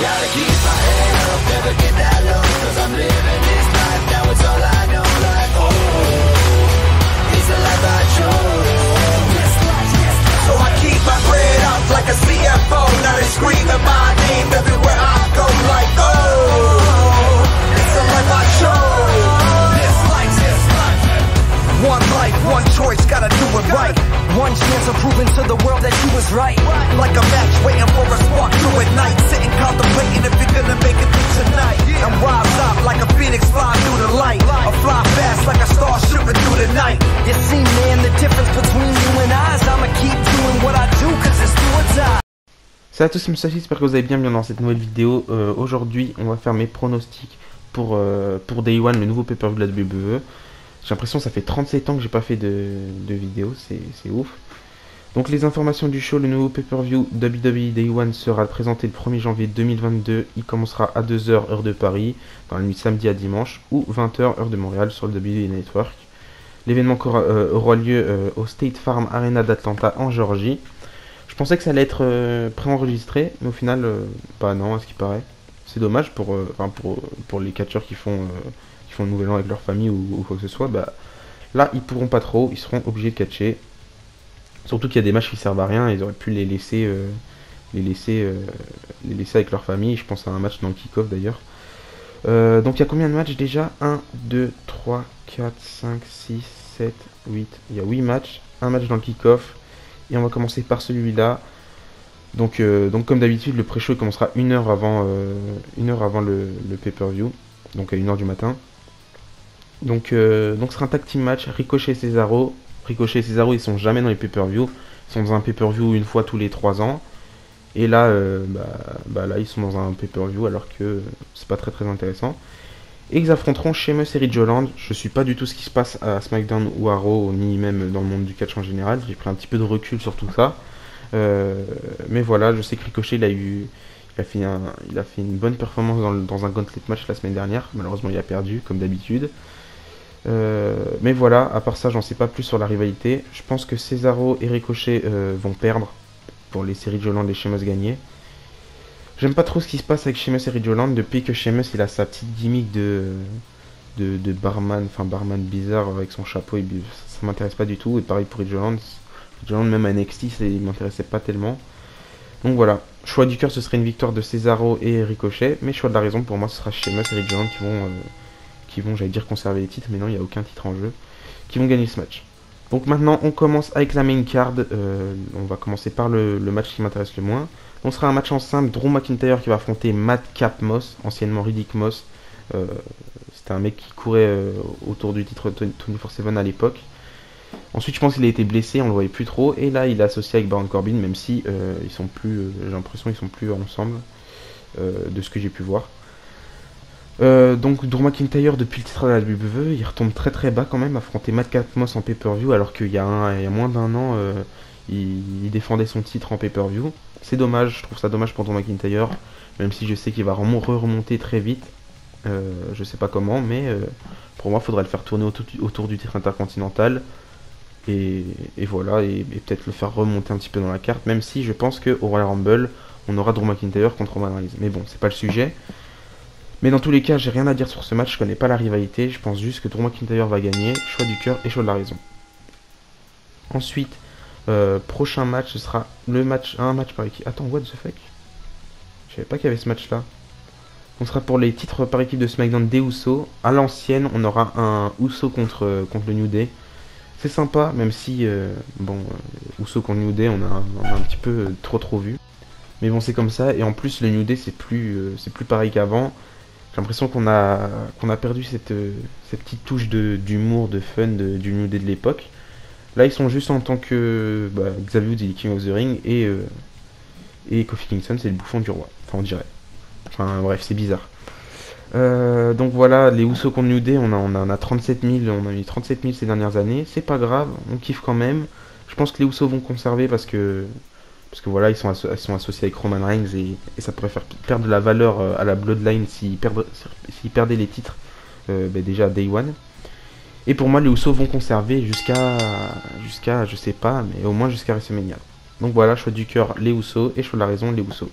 Gotta keep my head up, never get that low, cause I'm living this life, now it's all I know. Like, oh, it's the life I chose. So I keep my bread up like a CFO. Now they screaming my name everywhere I go. Like, oh, it's the life I chose. This life. One life, one choice, gotta do it right. One chance of proving to the world that you was right. Like a match waiting for a spark through at night. Sitting contemplating if you're gonna make it through tonight. And rise up like a phoenix flying through the light. Or fly fast like a star shooting through the night. You see, man, the difference between you and I is I'ma keep doing what I do cause it's do or die. Salut à tous, c'est Mustachi, j'espère que vous allez bien dans cette nouvelle vidéo. Aujourd'hui, on va faire mes pronostics pour Day One, le nouveau pay-per-view de la WWE. J'ai l'impression que ça fait 37 ans que j'ai pas fait de vidéo, c'est ouf. Donc les informations du show, le nouveau pay-per-view WWE Day One sera présenté le 1er janvier 2022. Il commencera à 2h heure de Paris, dans la nuit samedi à dimanche, ou 20h heure de Montréal sur le WWE Network. L'événement aura lieu au State Farm Arena d'Atlanta en Géorgie. Je pensais que ça allait être préenregistré, mais au final, bah non, à ce qui paraît. C'est dommage pour les catcheurs qui font le nouvel an avec leur famille ou quoi que ce soit. Bah, là, ils pourront pas trop, ils seront obligés de catcher. Surtout qu'il y a des matchs qui servent à rien, ils auraient pu les laisser avec leur famille. Je pense à un match dans le kick-off d'ailleurs. Donc il y a combien de matchs déjà? 1, 2, 3, 4, 5, 6, 7, 8. Il y a 8 matchs, un match dans le kick-off. Et on va commencer par celui-là. Donc comme d'habitude, le pré-show commencera une heure avant le pay-per-view. Donc à 1h du matin. Donc ce sera un tag team match, Ricochet et Cesaro. Ricochet et Cesaro, ils sont jamais dans les pay-per-view. Ils sont dans un pay-per-view une fois tous les 3 ans. Et là, là, ils sont dans un pay-per-view alors que c'est pas très intéressant. Et ils affronteront Sheamus et Ridge Holland. Je suis pas du tout ce qui se passe à SmackDown ou à Raw, ni même dans le monde du catch en général. J'ai pris un petit peu de recul sur tout ça. Mais voilà, je sais que Ricochet, il a fait une bonne performance dans un gauntlet match la semaine dernière. Malheureusement, il a perdu, comme d'habitude. Mais voilà, à part ça, j'en sais pas plus sur la rivalité. Je pense que Cesaro et Ricochet vont perdre pour les séries de Holland et Sheamus gagner. J'aime pas trop ce qui se passe avec Sheamus et Ridge Holland depuis que Sheamus il a sa petite gimmick de barman, barman bizarre avec son chapeau. Ça m'intéresse pas du tout. Et pareil pour Ridge Holland. Ridge Holland, même à NXT, il m'intéressait pas tellement. Donc voilà, choix du cœur, ce serait une victoire de Cesaro et Ricochet. Mais choix de la raison, pour moi, ce sera Sheamus et Ridge Holland qui vont, j'allais dire, conserver les titres. Mais non, il n'y a aucun titre en jeu. Qui vont gagner ce match. Donc maintenant, on commence avec la main card. On va commencer par le match qui m'intéresse le moins. On sera un match en simple, Drew McIntyre qui va affronter Madcap Moss, anciennement Riddick Moss. C'était un mec qui courait autour du titre 24/7 à l'époque. Ensuite, je pense qu'il a été blessé, on le voyait plus trop. Et là, il est associé avec Baron Corbin, même si ils sont plus, j'ai l'impression qu'ils sont plus ensemble, de ce que j'ai pu voir. Donc Drew McIntyre, depuis le titre de la WWE, il retombe très bas quand même, affronter Madcap Moss en pay-per-view, alors qu'il y a moins d'un an, il défendait son titre en pay-per-view. C'est dommage, je trouve ça dommage pour Drew McIntyre, même si je sais qu'il va remonter très vite. Je sais pas comment, mais pour moi, il faudrait le faire tourner autour du titre intercontinental. Et voilà, et peut-être le faire remonter un petit peu dans la carte, même si je pense qu'au Royal Rumble, on aura Drew McIntyre contre Roman Reigns. Mais bon, c'est pas le sujet. Mais dans tous les cas, j'ai rien à dire sur ce match, je connais pas la rivalité, je pense juste que Drew McIntyre va gagner, choix du cœur et choix de la raison. Ensuite, prochain match, ce sera un match par équipe. Attends, what the fuck? Je savais pas qu'il y avait ce match là. On sera pour les titres par équipe de SmackDown des Usos. À l'ancienne, on aura un Uso contre le New Day. C'est sympa, même si, Uso contre New Day, on a un petit peu trop vu. Mais bon, c'est comme ça, et en plus, le New Day, c'est plus pareil qu'avant. J'ai l'impression qu'on a perdu cette petite touche d'humour, de fun du New Day de l'époque. Là, ils sont juste en tant que Xavier Woods, il est King of the Ring, et Kofi Kingston, c'est le bouffon du roi. Enfin, on dirait. Enfin, bref, c'est bizarre. Donc voilà, les Usos contre New Day, on a 37 000, on a eu 37 000 ces dernières années. C'est pas grave, on kiffe quand même. Je pense que les Usos vont conserver parce que voilà, ils sont associés avec Roman Reigns et ça pourrait faire perdre de la valeur à la Bloodline s'ils perdaient les titres déjà à Day One. Et pour moi, les Usos vont conserver jusqu'à, je sais pas, mais au moins jusqu'à WrestleMania. Donc voilà, choix du cœur, les Usos, et choix de la raison, les Usos.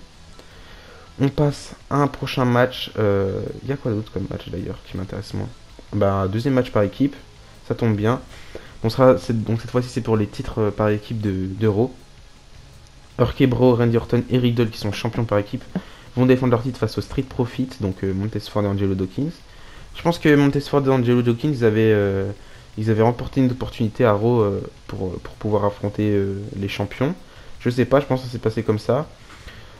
On passe à un prochain match. Il y a quoi d'autre comme match d'ailleurs qui m'intéresse moins? Bah, deuxième match par équipe, ça tombe bien. Donc cette fois-ci c'est pour les titres par équipe d'Euro. Urkebro, Randy Orton et Riddle qui sont champions par équipe vont défendre leur titre face au Street Profit, donc Montesford et Angelo Dawkins. Je pense que Montesford et Angelo Dawkins ils avaient remporté une opportunité à Raw pour pouvoir affronter les champions. Je sais pas, je pense que ça s'est passé comme ça.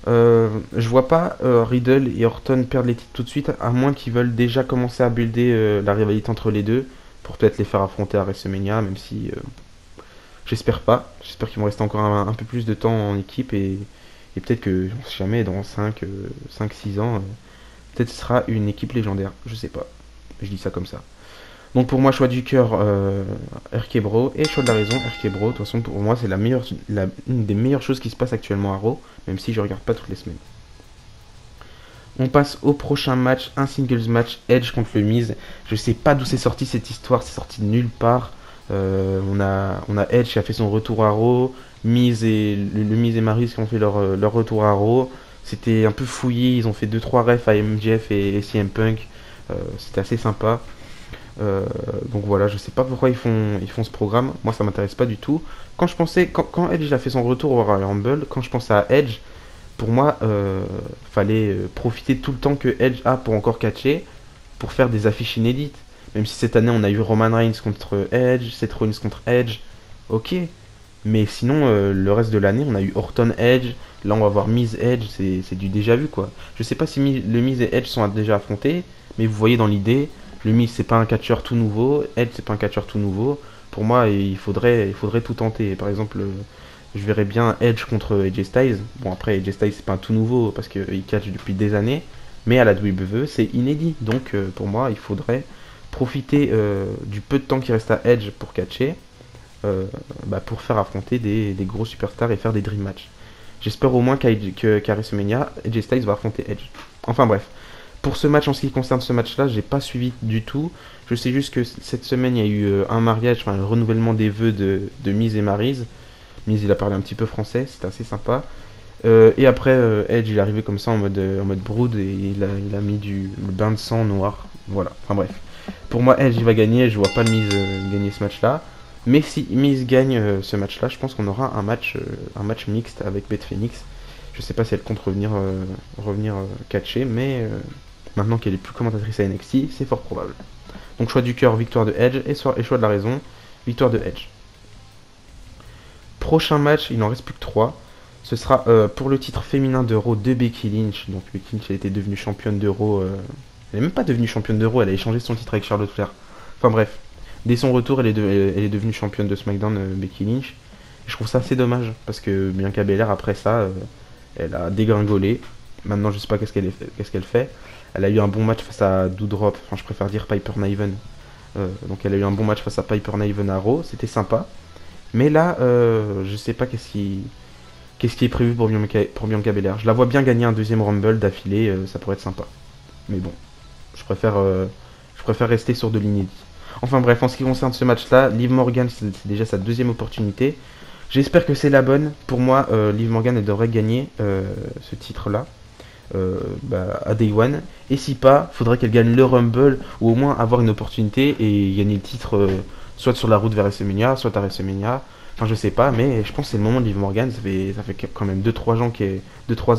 Je vois pas Riddle et Orton perdre les titres tout de suite, à moins qu'ils veulent déjà commencer à builder la rivalité entre les deux, pour peut-être les faire affronter à WrestleMania, même si j'espère pas. J'espère qu'ils vont rester encore un peu plus de temps en équipe, et peut-être que, on sait jamais, dans 5-6 ans, peut-être ce sera une équipe légendaire, je sais pas. Je dis ça comme ça. Donc pour moi, choix du cœur, RK-Bro, et choix de la raison, RK-Bro. De toute façon, pour moi, c'est une des meilleures choses qui se passe actuellement à Raw, même si je regarde pas toutes les semaines. On passe au prochain match, un singles match, Edge contre le Miz. Je sais pas d'où c'est sorti cette histoire, c'est sorti de nulle part. On a Edge qui a fait son retour à Raw, Miz et Maryse qui ont fait leur retour à Raw. C'était un peu fouillé, ils ont fait 2-3 refs à MJF et CM Punk. C'était assez sympa. Donc voilà, je sais pas pourquoi ils font ce programme. Moi, ça m'intéresse pas du tout. Quand Edge a fait son retour au Royal Rumble, quand je pensais à Edge, pour moi, fallait profiter tout le temps que Edge a pour encore catcher, pour faire des affiches inédites. Même si cette année on a eu Roman Reigns contre Edge, Seth Rollins contre Edge, ok. Mais sinon, le reste de l'année, on a eu Orton Edge. Là, on va voir Miz Edge, c'est du déjà vu quoi. Je sais pas si le Miz et Edge sont déjà affrontés, mais vous voyez dans l'idée. Le Miz c'est pas un catcheur tout nouveau, Edge c'est pas un catcheur tout nouveau. Pour moi il faudrait tout tenter. Par exemple, je verrais bien Edge contre AJ Styles. Bon après AJ Styles c'est pas un tout nouveau parce qu'il catch depuis des années, mais à la WWE c'est inédit. Donc pour moi il faudrait profiter du peu de temps qui reste à Edge pour catcher, pour faire affronter des gros superstars et faire des dream matchs. J'espère au moins qu'à WrestleMania, AJ Styles va affronter Edge. Enfin bref. Pour ce match, en ce qui concerne ce match-là, j'ai pas suivi du tout. Je sais juste que cette semaine, il y a eu un mariage, enfin un renouvellement des vœux de Miz et Maryse. Miz, il a parlé un petit peu français, c'était assez sympa. Et après, Edge, il est arrivé comme ça en mode brood et il a mis le bain de sang noir. Voilà, enfin bref. Pour moi, Edge, il va gagner, je vois pas le Miz gagner ce match-là. Mais si Miz gagne ce match-là, je pense qu'on aura un match mixte avec Beth Phoenix. Je sais pas si elle compte revenir catcher, mais maintenant qu'elle est plus commentatrice à NXT, c'est fort probable. Donc choix du cœur, victoire de Edge, et choix de la raison, victoire de Edge. Prochain match, il n'en reste plus que 3. Ce sera pour le titre féminin d'Euro de Becky Lynch. Donc Becky Lynch, elle était devenue championne d'Euro. Elle n'est même pas devenue championne d'Euro, elle a échangé son titre avec Charlotte Flair. Enfin bref, dès son retour, elle est devenue championne de SmackDown, Becky Lynch. Et je trouve ça assez dommage, parce que Bianca Belair, après ça, elle a dégringolé. Maintenant, je sais pas qu'est-ce qu'elle fait. Elle a eu un bon match face à Doudrop. Enfin, je préfère dire Piper Niven. Donc, elle a eu un bon match face à Piper Niven à Raw. C'était sympa. Mais là, je sais pas qu'est-ce qui est prévu pour Bianca Belair. Je la vois bien gagner un deuxième Rumble d'affilée. Ça pourrait être sympa. Mais bon, je préfère rester sur de l'inédit. Enfin bref, en ce qui concerne ce match-là, Liv Morgan, c'est déjà sa deuxième opportunité. J'espère que c'est la bonne. Pour moi, Liv Morgan, elle devrait gagner ce titre-là à Day One. Et si pas, faudrait qu'elle gagne le Rumble ou au moins avoir une opportunité et gagner le titre soit sur la route vers WrestleMania, soit à WrestleMania. Enfin, je sais pas, mais je pense que c'est le moment de Liv Morgan. Ça fait quand même 2-3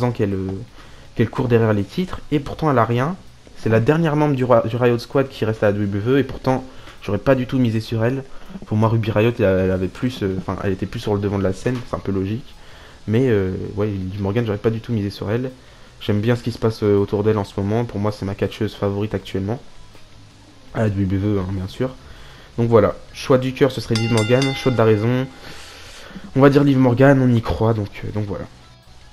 ans qu'elle court derrière les titres. Et pourtant, elle a rien. C'est la dernière membre du Riot Squad qui reste à la WWE. Et pourtant, j'aurais pas du tout misé sur elle. Pour moi, Ruby Riott, elle avait plus, elle était plus sur le devant de la scène, c'est un peu logique. Mais ouais, Liv Morgan, j'aurais pas du tout misé sur elle. J'aime bien ce qui se passe autour d'elle en ce moment. Pour moi, c'est ma catcheuse favorite actuellement. À la WWE, hein, bien sûr. Donc voilà, choix du cœur, ce serait Liv Morgan. Choix de la raison, on va dire Liv Morgan, on y croit. Donc voilà.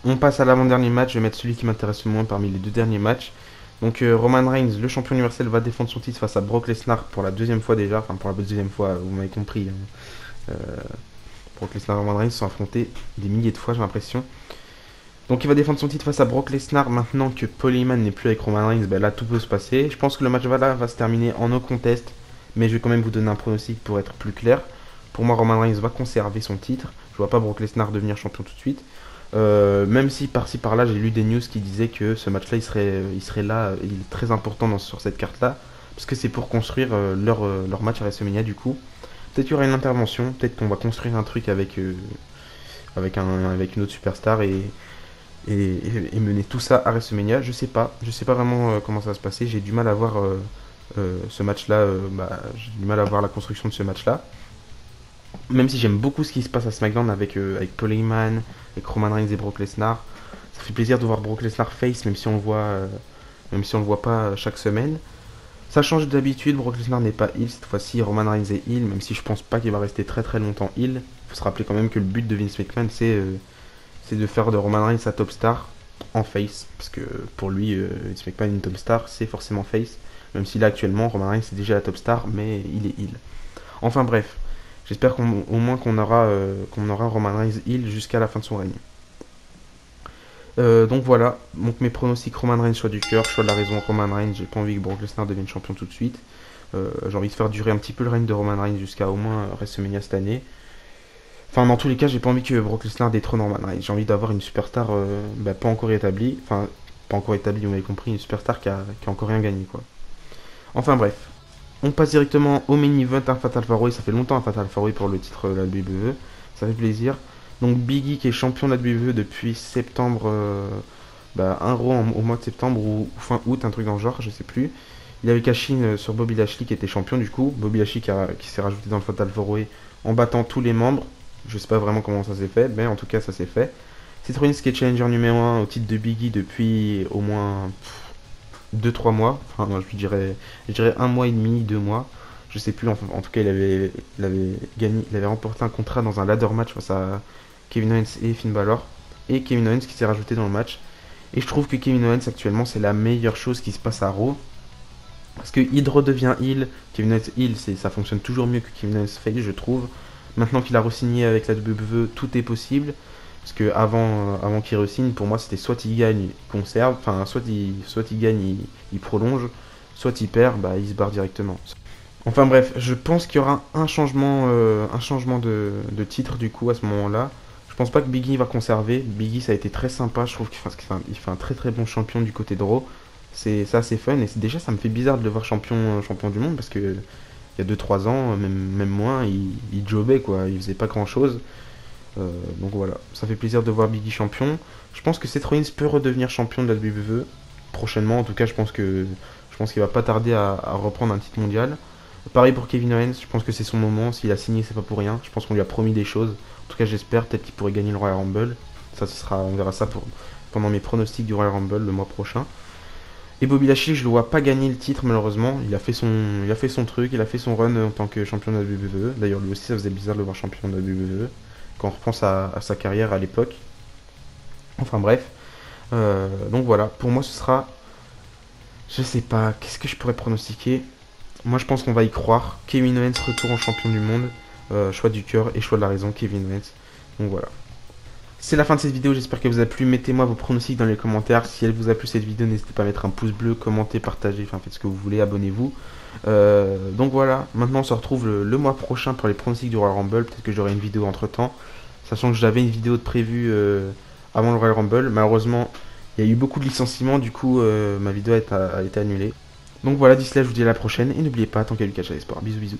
On passe à l'avant-dernier match. Je vais mettre celui qui m'intéresse le moins parmi les deux derniers matchs. Donc Roman Reigns, le champion universel, va défendre son titre face à Brock Lesnar pour la deuxième fois déjà. Enfin pour la deuxième fois, vous m'avez compris. Hein. Brock Lesnar et Roman Reigns se sont affrontés des milliers de fois, j'ai l'impression. Donc il va défendre son titre face à Brock Lesnar. Maintenant que Paul Heyman n'est plus avec Roman Reigns, là tout peut se passer. Je pense que le match va se terminer en no contest. Mais je vais quand même vous donner un pronostic pour être plus clair. Pour moi, Roman Reigns va conserver son titre. Je vois pas Brock Lesnar devenir champion tout de suite. Même si par-ci par-là j'ai lu des news qui disaient que ce match-là il serait là, il est très important sur cette carte-là, parce que c'est pour construire leur match à WrestleMania du coup. Peut-être qu'il y aura une intervention, peut-être qu'on va construire un truc avec une autre superstar et mener tout ça à WrestleMania. Je sais pas vraiment comment ça va se passer. J'ai du mal à voir ce match-là, j'ai du mal à voir la construction de ce match-là. Même si j'aime beaucoup ce qui se passe à SmackDown avec Paul Heyman, avec Roman Reigns et Brock Lesnar. Ça fait plaisir de voir Brock Lesnar face, même si on le voit pas chaque semaine. Ça change d'habitude, Brock Lesnar n'est pas heel, cette fois-ci Roman Reigns est heel, même si je pense pas qu'il va rester très très longtemps heel. Il faut se rappeler quand même que le but de Vince McMahon c'est de faire de Roman Reigns sa top star en face, parce que pour lui, Vince McMahon une top star, c'est forcément face, même si là actuellement Roman Reigns c'est déjà la top star, mais il est heel. Enfin bref, j'espère au moins qu'on aura Roman Reigns heel jusqu'à la fin de son règne. Donc voilà, donc mes pronostics: Roman Reigns, choix du cœur, choix de la raison, Roman Reigns. J'ai pas envie que Brock Lesnar devienne champion tout de suite. J'ai envie de faire durer un petit peu le règne de Roman Reigns jusqu'à au moins WrestleMania cette année. Enfin, dans tous les cas, j'ai pas envie que Brock Lesnar détrône Roman Reigns. J'ai envie d'avoir une superstar pas encore établie. Enfin, pas encore établie, vous m'avez compris, une superstar qui a encore rien gagné, quoi. Enfin bref, on passe directement au main event, un Fatal 4-Way. Ça fait longtemps un Fatal 4-Way pour le titre de la WWE. Ça fait plaisir. Donc Big E qui est champion de la WWE depuis septembre, un Raw au mois de septembre ou fin août, un truc dans le genre, je sais plus. Il avait cash-in sur Bobby Lashley qui était champion du coup. Bobby Lashley qui s'est rajouté dans le Fatal 4-Way en battant tous les membres. Je sais pas vraiment comment ça s'est fait, mais en tout cas ça s'est fait. Seth Rollins qui est challenger numéro 1 au titre de Big E depuis au moins 2-3 mois. Enfin je dirais 1 mois et demi, 2 mois. Je sais plus, en tout cas il avait remporté un contrat dans un ladder match face à Kevin Owens et Finn Balor. Et Kevin Owens qui s'est rajouté dans le match. Et je trouve que Kevin Owens actuellement c'est la meilleure chose qui se passe à Raw. Parce que il redevient heel, Kevin Owens heel, ça fonctionne toujours mieux que Kevin Owens face, je trouve. Maintenant qu'il a re-signé avec la WWE, tout est possible. Parce que avant qu'il re-signe, pour moi c'était soit il gagne, il conserve, enfin soit il gagne, il prolonge, soit il perd, il se barre directement. Enfin bref, je pense qu'il y aura un changement de titre du coup à ce moment-là. Je pense pas que Big E va conserver. Big E ça a été très sympa, je trouve qu'il fait un très très bon champion du côté de Raw. C'est assez fun et déjà ça me fait bizarre de le voir champion du monde parce que il y a 2-3 ans, même moins, il jobait quoi, il faisait pas grand chose. Donc voilà, ça fait plaisir de voir Big E champion. Je pense que Seth Rollins peut redevenir champion de la WWE prochainement. En tout cas, je pense qu'il va pas tarder à reprendre un titre mondial. Pareil pour Kevin Owens, je pense que c'est son moment. S'il a signé, c'est pas pour rien. Je pense qu'on lui a promis des choses. En tout cas, j'espère peut-être qu'il pourrait gagner le Royal Rumble. On verra ça pendant mes pronostics du Royal Rumble le mois prochain. Et Bobby Lashley, je le vois pas gagner le titre malheureusement. Il a fait son truc, il a fait son run en tant que champion de la WWE. D'ailleurs, lui aussi, ça faisait bizarre de le voir champion de la WWE quand on repense à sa carrière à l'époque. Enfin bref. Donc voilà, pour moi, ce sera. Je sais pas, qu'est-ce que je pourrais pronostiquer? Moi, je pense qu'on va y croire. Kevin Owens, retour en champion du monde. Choix du cœur et choix de la raison, Kevin Owens. Donc voilà. C'est la fin de cette vidéo, j'espère qu'elle vous a plu. Mettez-moi vos pronostics dans les commentaires. Si elle vous a plu cette vidéo, n'hésitez pas à mettre un pouce bleu, commenter, partager, enfin faites ce que vous voulez, abonnez-vous. Donc voilà, maintenant on se retrouve le mois prochain pour les pronostics du Royal Rumble. Peut-être que j'aurai une vidéo entre temps, sachant que j'avais une vidéo de prévue avant le Royal Rumble. Malheureusement, il y a eu beaucoup de licenciements, du coup ma vidéo a été annulée. Donc voilà, d'ici là je vous dis à la prochaine et n'oubliez pas, tant qu'il y a du catch à l'espoir. Bisous bisous.